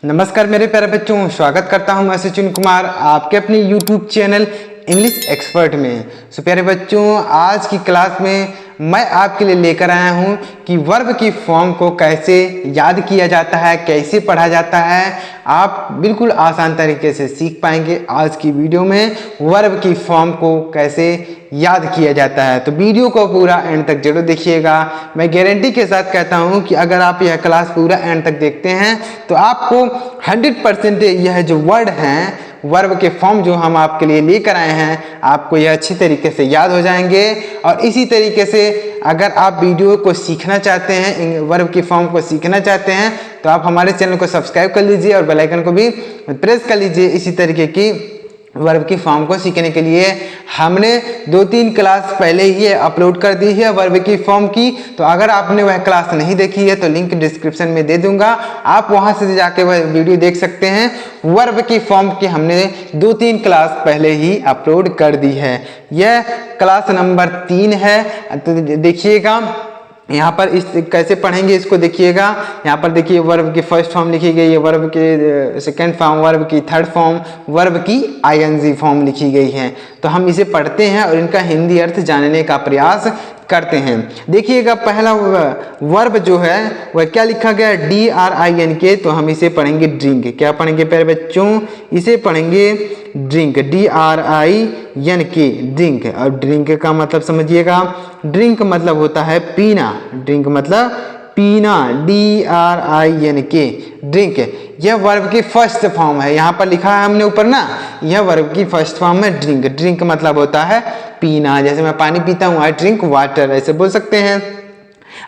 नमस्कार मेरे प्यारे बच्चों, स्वागत करता हूं मैं सचिन कुमार आपके अपने YouTube चैनल इंग्लिश एक्सपर्ट में। सो प्यारे बच्चों, आज की क्लास में मैं आपके लिए लेकर आया हूं कि वर्ब की फॉर्म को कैसे याद किया जाता है, कैसे पढ़ा जाता है। आप बिल्कुल आसान तरीके से सीख पाएंगे आज की वीडियो में वर्ब की फॉर्म को कैसे याद किया जाता है। तो वीडियो को पूरा एंड तक जरूर देखिएगा। मैं गारंटी के साथ कहता हूं कि अगर आप यह क्लास पूरा एंड तक देखते हैं तो आपको 100% यह जो वर्ड हैं, वर्ब के फॉर्म जो हम आपके लिए लेकर आए हैं, आपको यह अच्छी तरीके से याद हो जाएंगे। और इसी तरीके से अगर आप वीडियो को सीखना चाहते हैं, वर्ब की फॉर्म को सीखना चाहते हैं, तो आप हमारे चैनल को सब्सक्राइब कर लीजिए और बेल आइकन को भी प्रेस कर लीजिए। इसी तरीके की वर्ब की फॉर्म को सीखने के लिए हमने 2-3 क्लास पहले ही अपलोड कर दी है वर्ब की फॉर्म की। तो अगर आपने वह क्लास नहीं देखी है तो लिंक डिस्क्रिप्शन में दे दूंगा, आप वहां से जाके वह वीडियो देख सकते हैं। वर्ब की फॉर्म की हमने 2-3 क्लास पहले ही अपलोड कर दी है। यह क्लास नंबर 3 है। तो देखिएगा यहाँ पर इस कैसे पढ़ेंगे इसको देखिएगा। यहाँ पर देखिए वर्ब की फर्स्ट फॉर्म लिखी गई है, वर्ब के सेकंड फॉर्म, वर्ब की थर्ड फॉर्म, वर्ब की आईएनजी फॉर्म लिखी गई है। तो हम इसे पढ़ते हैं और इनका हिंदी अर्थ जानने का प्रयास करते हैं। देखिएगा पहला वर्ब जो है वह क्या लिखा गया है, DRINK। तो हम इसे पढ़ेंगे ड्रिंक। क्या पढ़ेंगे प्यारे बच्चों? इसे पढ़ेंगे ड्रिंक, DRINK, ड्रिंक। और ड्रिंक का मतलब समझिएगा, ड्रिंक मतलब होता है पीना, ड्रिंक मतलब पीना, DRINK, ड्रिंक। यह वर्ब की फर्स्ट फॉर्म है, यहाँ पर लिखा है हमने ऊपर ना, यह वर्ब की फर्स्ट फॉर्म है ड्रिंक। ड्रिंक मतलब होता है पीना, जैसे मैं पानी पीता हूँ, आई ड्रिंक वाटर, ऐसे बोल सकते हैं।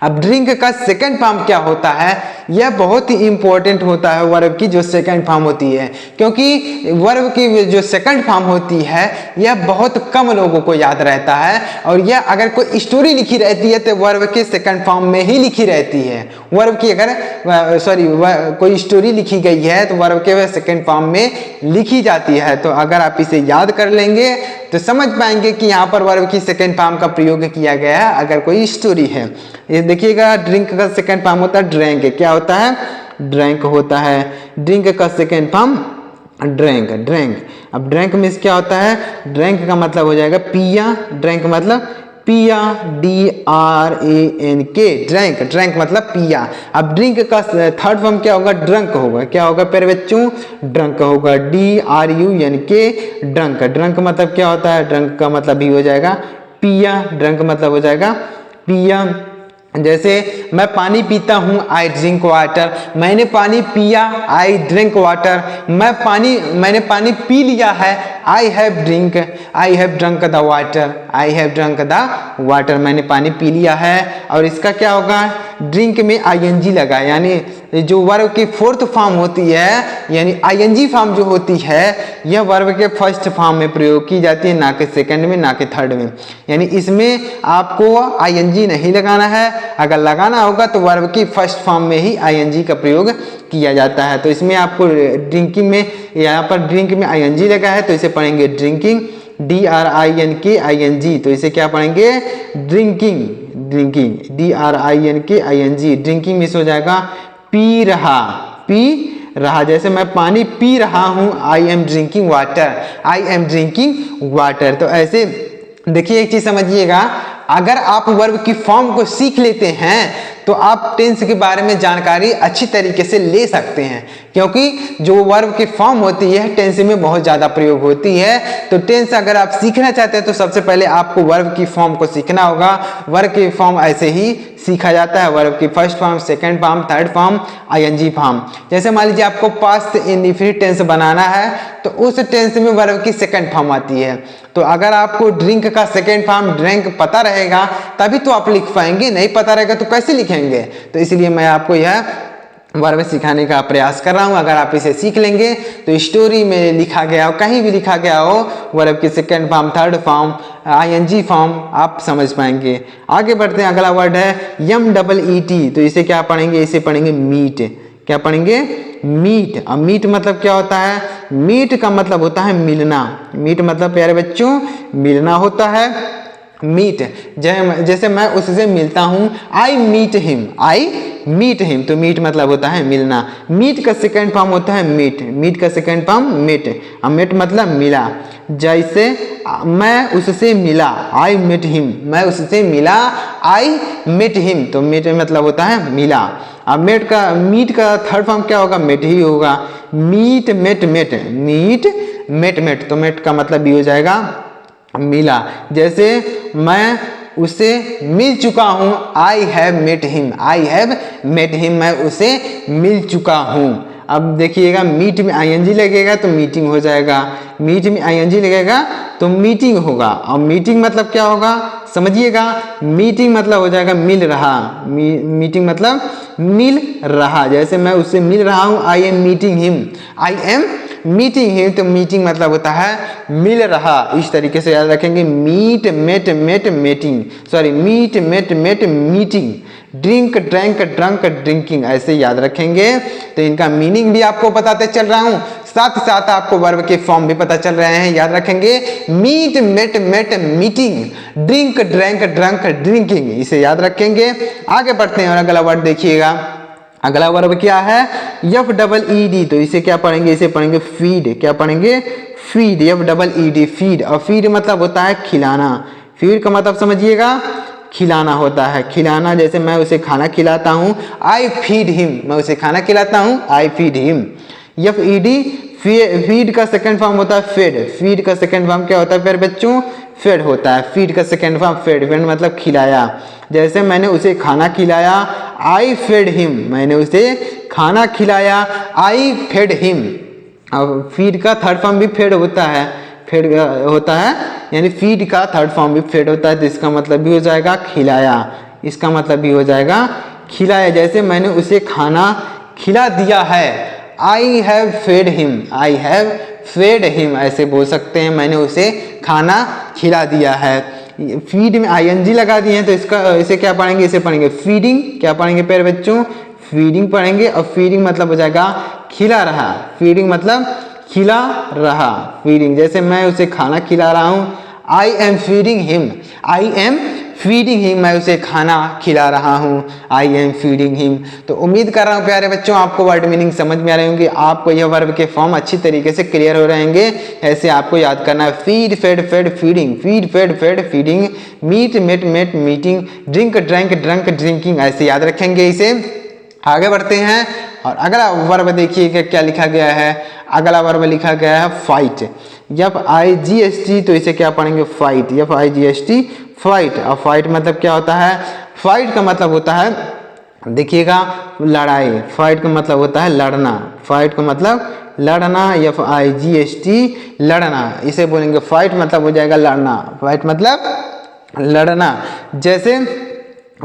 अब ड्रिंक का सेकंड फॉर्म क्या होता है, यह बहुत ही इंपॉर्टेंट होता है वर्ब की जो सेकंड फॉर्म होती है, क्योंकि वर्ब की जो सेकंड फॉर्म होती है यह बहुत कम लोगों को याद रहता है। और यह अगर कोई स्टोरी लिखी रहती है तो वर्ब के सेकंड फॉर्म में ही लिखी रहती है। वर्ब की अगर कोई स्टोरी लिखी गई है तो वर्ब के सेकंड फॉर्म में लिखी जाती है। तो अगर आप इसे याद कर लेंगे तो समझ पाएंगे कि यहाँ पर वर्ब की सेकंड फॉर्म का प्रयोग किया गया है अगर कोई स्टोरी है। ये देखिएगा, ड्रिंक का सेकंड फॉर्म होता है ड्रैंक। क्या होता है? ड्रैंक होता है। ड्रिंक का सेकंड फॉर्म ड्रैंक, ड्रैंक। अब ड्रैंक में क्या होता है? ड्रैंक का मतलब हो जाएगा पिया, ड्रैंक मतलब पिया, DRANK, ड्रैंक, ड्रैंक मतलब पिया। अब ड्रिंक का थर्ड फॉर्म क्या होगा? ड्रंक होगा। क्या होगा प्यारे बच्चों? ड्रंक होगा, DRUNK, ड्रंक। ड्रंक मतलब क्या होता है? ड्रंक का मतलब भी हो जाएगा पिया, ड्रंक मतलब हो जाएगा पिया। जैसे मैं पानी पीता हूँ, आई ड्रिंक वाटर। मैंने पानी पिया, आई ड्रिंक वाटर। मैंने पानी पी लिया है, I have drink, I have drunk the water, I have drunk the water. मैंने पानी पी लिया है। और इसका क्या होगा? ड्रिंक में ING लगा, यानी जो वर्ब की फोर्थ फॉर्म होती है, यानी ING फॉर्म जो होती है, यह वर्ब के फर्स्ट फॉर्म में प्रयोग की जाती है, ना कि सेकंड में, ना कि थर्ड में। यानी इसमें आपको ING नहीं लगाना है। अगर लगाना होगा तो वर्ब की फर्स्ट फॉर्म में ही ING का प्रयोग किया जाता है। तो इसमें आपको ड्रिंकिंग में, यहाँ पर ड्रिंक में ING लगा है तो इसे पढ़ेंगे ड्रिंकिंग, DRINKING। तो इसे क्या पढ़ेंगे? Drinking, drinking, DRINKING। Drinking miss हो जाएगा पी रहा, पी रहा। जैसे मैं पानी पी रहा हूं, I am drinking water, I am drinking water. तो ऐसे देखिए, एक चीज समझिएगा, अगर आप वर्ब की फॉर्म को सीख लेते हैं तो आप टेंस के बारे में जानकारी अच्छी तरीके से ले सकते हैं, क्योंकि जो वर्ब की फॉर्म होती है टेंस में बहुत ज़्यादा प्रयोग होती है। तो टेंस अगर आप सीखना चाहते हैं तो सबसे पहले आपको वर्ब की फॉर्म को सीखना होगा। वर्ब की फॉर्म ऐसे ही सीखा जाता है, वर्ब की first form, second form, third form, ING form. जैसे मान लीजिए आपको पास्ट इंडेफिनिट टेंस बनाना है तो उस टेंस में वर्ब की सेकंड फॉर्म आती है। तो अगर आपको ड्रिंक का सेकंड फॉर्म ड्रिंक पता रहेगा तभी तो आप लिख पाएंगे, नहीं पता रहेगा तो कैसे लिखेंगे? तो इसलिए मैं आपको यह वर्ब सिखाने का प्रयास कर रहा हूं। अगर आप इसे सीख लेंगे तो स्टोरी में लिखा गया हो, कहीं भी लिखा गया हो, वर्ब की second form, third form, ING form, आप समझ पाएंगे। आगे बढ़ते हैं, अगला वर्ड है MEET। तो इसे क्या पढ़ेंगे? इसे पढ़ेंगे मीट। क्या पढ़ेंगे? मीट। अब मीट मतलब क्या होता है? मीट का मतलब होता है मिलना। मीट मतलब प्यारे बच्चों मिलना होता है। मीट, जैसे मैं उससे मिलता हूँ, I meet him, I meet him, तो मीट मतलब होता है मिलना। मीट का सेकंड फॉर्म होता है मीट, मीट का सेकंड फॉर्म मीट, और मीट मतलब मिला। जैसे मैं उससे मिला, आई मेट हिम, मैं उससे मिला, आई मेट हिम, तो मेट मतलब होता है मिला। अब मीट का थर्ड फॉर्म क्या होगा, मेट ही होगा। Meet met met, meet met met, तो मेट का मतलब भी हो जाएगा मिला। जैसे मैं उसे मिल चुका हूँ, I have met him, I have met him, मैं उसे मिल चुका हूँ। अब देखिएगा मीट में आईएनजी लगेगा तो मीटिंग हो जाएगा, मीट में आईएनजी लगेगा तो मीटिंग होगा। और मीटिंग मतलब क्या होगा समझिएगा, मीटिंग मतलब हो जाएगा मिल रहा, मीटिंग मतलब मिल रहा। जैसे मैं उससे मिल रहा हूँ, I am meeting him, I am meeting him, तो मीटिंग मतलब होता है मिल रहा। इस तरीके से याद रखेंगे, meet met met meeting, sorry meet met met meeting, drink drank drunk drinking, ऐसे याद रखेंगे। तो इनका मीनिंग भी आपको बताते चल रहा हूँ, साथ साथ आपको वर्ब के फॉर्म भी पता चल रहे हैं। याद रखेंगे meet met met meeting, drink drank drunk drinking, इसे याद रखेंगे। आगे बढ़ते हैं और अगला वर्ड देखिएगा। अगला वर्ब क्या है, एफ डबल ई डी, तो इसे क्या पढ़ेंगे, इसे पढ़ेंगे फीड। क्या पढ़ेंगे, feed, F double E D, feed. और फीड मतलब होता है खिलाना, फीड का मतलब समझिएगा खिलाना होता है, खिलाना। जैसे मैं उसे खाना खिलाता हूँ, आई फीड हिम, मैं उसे खाना खिलाता हूँ, I feed him. F E D, feed का सेकंड फॉर्म होता है फेड, फीड का सेकंड फॉर्म क्या होता है फिर बच्चों, फेड होता है। फीड का सेकंड फॉर्म फेड, फेड मतलब खिलाया। जैसे मैंने उसे खाना खिलाया, आई फेड हिम, मैंने उसे खाना खिलाया, आई फेड हिम। अब फीड का थर्ड फॉर्म भी फेड होता है, फेड होता है, यानी फीड का थर्ड फॉर्म भी फेड होता है, तो इसका मतलब भी हो जाएगा खिलाया, इसका मतलब भी हो जाएगा खिलाया। जैसे मैंने उसे खाना खिला दिया है, I have fed him, I have fed him, ऐसे बोल सकते हैं मैंने उसे खाना खिला दिया है। फीड में आईएनजी लगा दिए हैं, तो इसे क्या पढ़ेंगे, इसे पढ़ेंगे फीडिंग। क्या पढ़ेंगे प्यारे बच्चों, फीडिंग पढ़ेंगे। और फीडिंग मतलब हो जाएगा खिला रहा, फीडिंग मतलब खिला रहा, फीडिंग। जैसे मैं उसे खाना खिला रहा हूँ, I am feeding him, I am feeding him, मैं उसे खाना खिला रहा हूँ, आई एम फीडिंग हिम। तो उम्मीद कर रहा हूँ प्यारे बच्चों आपको वर्ड मीनिंग समझ में आ रहे होंगे, आपको यह वर्ब के फॉर्म अच्छी तरीके से क्लियर हो रहेंगे। ऐसे आपको याद करना है, feed fed fed feeding, feed fed fed feeding, meet met met meeting, drink drank drunk drinking, ऐसे याद रखेंगे इसे। आगे बढ़ते हैं और अगला वर्ब देखिए क्या लिखा गया है। अगला वर्ब लिखा गया है fight, F I G S T, तो इसे क्या पढ़ेंगे fight, F I G S T, fight. और फाइट मतलब क्या होता है, फाइट का मतलब होता है देखिएगा लड़ाई, फाइट का मतलब होता है लड़ना, फाइट का मतलब लड़ना, F I G S T लड़ना, इसे बोलेंगे फाइट मतलब हो जाएगा लड़ना, फाइट मतलब लड़ना। जैसे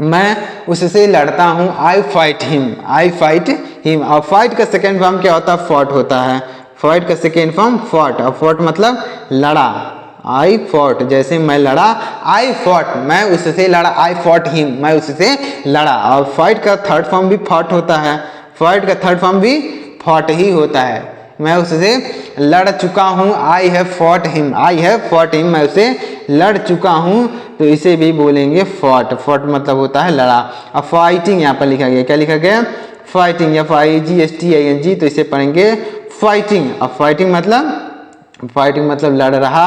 मैं उससे लड़ता हूँ, आई फाइट हिम, आई फाइट हिम। और फाइट का सेकेंड फॉर्म क्या होता है, फॉट होता है, फाइट का सेकेंड फॉर्म फॉट। और फॉट मतलब लड़ा, आई फॉट, जैसे मैं लड़ा, आई फॉट, मैं उससे लड़ा, आई फॉट हिम, मैं उससे लड़ा। और फाइट का थर्ड फॉर्म भी फॉट होता है, फाइट का थर्ड फॉर्म भी फॉट ही होता है, मैं उससे लड़ चुका हूँ, I have fought him, I have fought him, मैं उसे लड़ चुका हूँ, तो इसे भी बोलेंगे फॉट, फॉट मतलब होता है लड़ा। अब फाइटिंग यहाँ पर लिखा गया, क्या लिखा गया, fighting, F I G S T I N G, तो इसे पढ़ेंगे फाइटिंग। अब फाइटिंग मतलब लड़ रहा,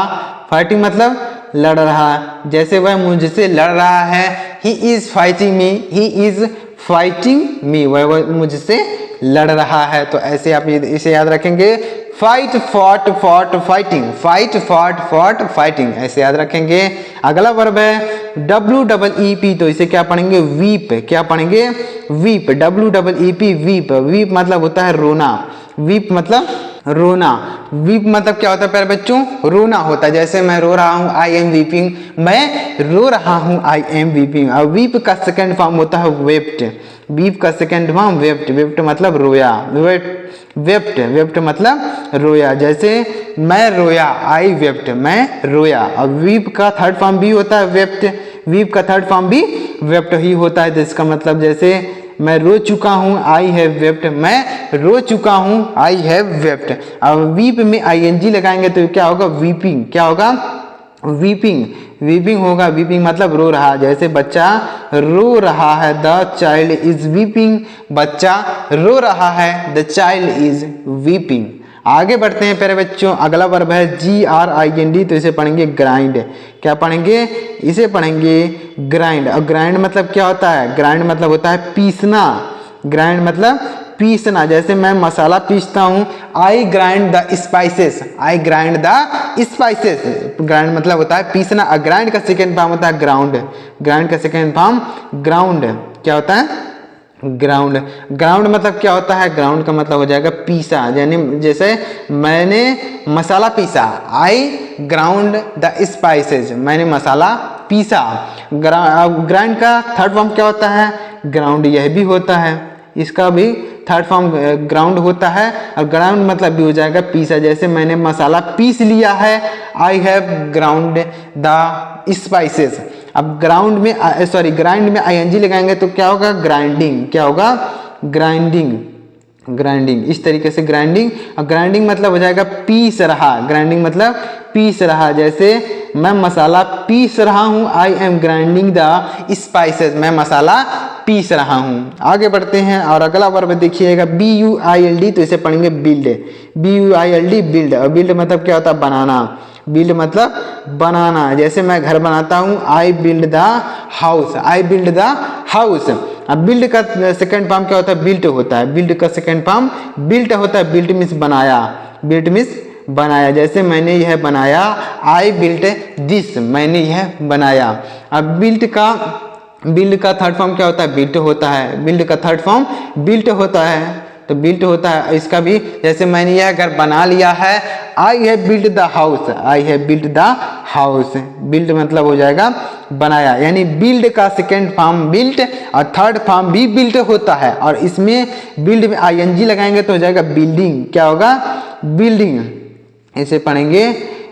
फाइटिंग मतलब लड़ रहा। जैसे वह मुझसे लड़ रहा है, he is fighting me, he is fighting me, वह मुझसे लड़ रहा है। तो ऐसे आप इसे याद रखेंगे, fight fought fought fighting, fight fought fought fighting, ऐसे याद रखेंगे। अगला वर्ब है डब्ल्यू डबल ई पी, तो इसे क्या पढ़ेंगे वीप, क्या पढ़ेंगे weep, W double E P weep, weep मतलब होता है रोना, वीप मतलब रोना, वीप मतलब क्या होता है प्यारे बच्चों, रोना होता है। जैसे मैं रो रहा हूँ, आई एम वीपिंग, मैं रो रहा हूँ, आई एम वीपिंग। और वीप का सेकंड फॉर्म होता है वेप्ट, वीप का सेकंड फॉर्म वेप्ट, वेप्ट मतलब रोया, वेप्ट, वेप्ट मतलब रोया। जैसे मैं रोया, आई वेप्ट, मैं रोया। और वीप का थर्ड फॉर्म भी होता है वेप्ट, वीप का थर्ड फॉर्म भी वेप्ट ही होता है। तो इसका मतलब जैसे मैं रो चुका हूँ, आई हैव वेप्ट, मैं रो चुका हूँ, आई हैव वेप्ट। अब वीप में आईएनजी लगाएंगे तो क्या होगा वीपिंग, क्या होगा वीपिंग, वीपिंग होगा, वीपिंग मतलब रो रहा, जैसे बच्चा रो रहा है, द चाइल्ड इज वीपिंग, बच्चा रो रहा है, द चाइल्ड इज वीपिंग। आगे बढ़ते हैं प्यारे बच्चों, अगला वर्ब है GRIND, तो इसे पढ़ेंगे ग्राइंड। क्या पढ़ेंगे? इसे पढ़ेंगे ग्राइंड। और ग्राइंड मतलब क्या होता है? ग्राइंड मतलब होता है पीसना, ग्राइंड मतलब पीसना। जैसे मैं मसाला पीसता हूँ, I grind the spices, I grind the spices, grind मतलब होता है पीसना। और ग्राइंड का सेकेंड फॉर्म होता है ग्राउंड, ग्राइंड का सेकेंड फॉर्म ग्राउंड। क्या होता है? ग्राउंड। ग्राउंड मतलब क्या होता है? ग्राउंड का मतलब हो जाएगा पीसा, यानी जैसे मैंने मसाला पीसा, आई ग्राउंड द स्पाइसेस, मैंने मसाला पीसा। ग्राइंड का थर्ड फॉर्म क्या होता है? ग्राउंड। यह भी होता है, इसका भी थर्ड फॉर्म ग्राउंड होता है। और ग्राउंड मतलब भी हो जाएगा पीसा, जैसे मैंने मसाला पीस लिया है, I have ground the spices. अब ग्राउंड में सॉरी ग्राइंड में ING लगाएंगे तो क्या होगा? ग्राइंडिंग। क्या होगा? Grinding, grinding. इस तरीके से ग्राइंडिंग। और ग्राइंडिंग मतलब हो जाएगा पीस रहा, ग्राइंडिंग मतलब पीस रहा। जैसे मैं मसाला पीस रहा हूँ, I am grinding the spices, मैं मसाला पीस रहा हूँ। आगे बढ़ते हैं और अगला वर्ब देखिएगा BUILD, तो इसे पढ़ेंगे बिल्ड, BUILD बिल्ड। और बिल्ड मतलब क्या होता है? बनाना, बिल्ड मतलब बनाना। जैसे मैं घर बनाता हूँ, I build the house, I build the house. अब बिल्ड का सेकेंड फॉर्म क्या होता है? बिल्ट होता है, बिल्ड का सेकेंड फॉर्म बिल्ट होता है। बिल्ट मीन्स बनाया, बिल्ट मीन्स बनाया। जैसे मैंने यह बनाया, आई बिल्ट दिस, मैंने यह बनाया। अब बिल्ड का थर्ड फॉर्म क्या होता है? बिल्ट होता है, बिल्ड का थर्ड फॉर्म बिल्ट होता है, तो बिल्ट होता है। इसका भी जैसे मैंने यह घर बना लिया है, I have built the house, I have built the house. Build मतलब हो जाएगा बनाया, यानी बिल्ड का सेकेंड फॉर्म बिल्ट और थर्ड फॉर्म भी बिल्ट होता है। और इसमें बिल्ड में ING लगाएंगे तो हो जाएगा बिल्डिंग। क्या होगा? बिल्डिंग। इसे पढ़ेंगे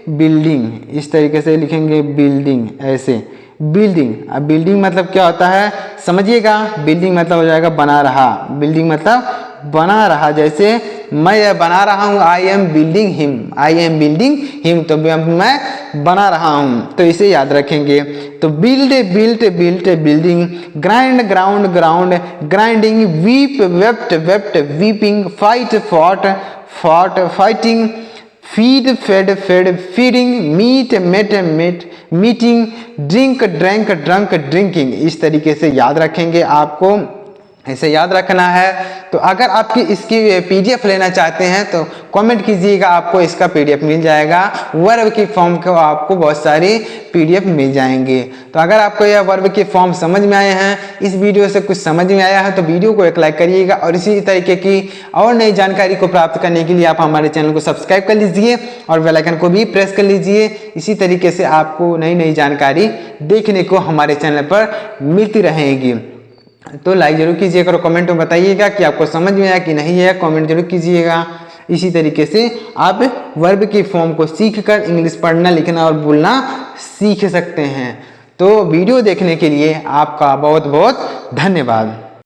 बिल्डिंग, इस तरीके से लिखेंगे बिल्डिंग, ऐसे बिल्डिंग। अब बिल्डिंग मतलब क्या होता है समझिएगा? बिल्डिंग मतलब हो जाएगा बना रहा, बिल्डिंग मतलब बना रहा। जैसे मैं यह बना रहा हूँ, I am building him, I am building him, तो मैं बना रहा हूँ, तो इसे याद रखेंगे। तो build, built, built, building, grind, ground, ground, grinding, weep, wept, wept, weeping, fight, fought, fought, fighting, feed, fed, fed, feeding, meet, met, met, meeting, drink, drank, drunk, drinking. इस तरीके से याद रखेंगे, आपको इसे याद रखना है। तो अगर आपकी इसकी PDF लेना चाहते हैं तो कमेंट कीजिएगा, आपको इसका PDF मिल जाएगा। वर्ब की फॉर्म को आपको बहुत सारी PDF मिल जाएंगे। तो अगर आपको यह वर्ब के फॉर्म समझ में आए हैं, इस वीडियो से कुछ समझ में आया है, तो वीडियो को एक लाइक करिएगा। और इसी तरीके की और नई जानकारी को प्राप्त करने के लिए आप हमारे चैनल को सब्सक्राइब कर लीजिए और बेल आइकन को भी प्रेस कर लीजिए। इसी तरीके से आपको नई नई जानकारी देखने को हमारे चैनल पर मिलती रहेगी। तो लाइक जरूर कीजिएगा और कमेंट में बताइएगा कि आपको समझ में आया कि नहीं है, कमेंट जरूर कीजिएगा। इसी तरीके से आप वर्ब की फॉर्म को सीखकर इंग्लिश पढ़ना, लिखना और बोलना सीख सकते हैं। तो वीडियो देखने के लिए आपका बहुत बहुत धन्यवाद।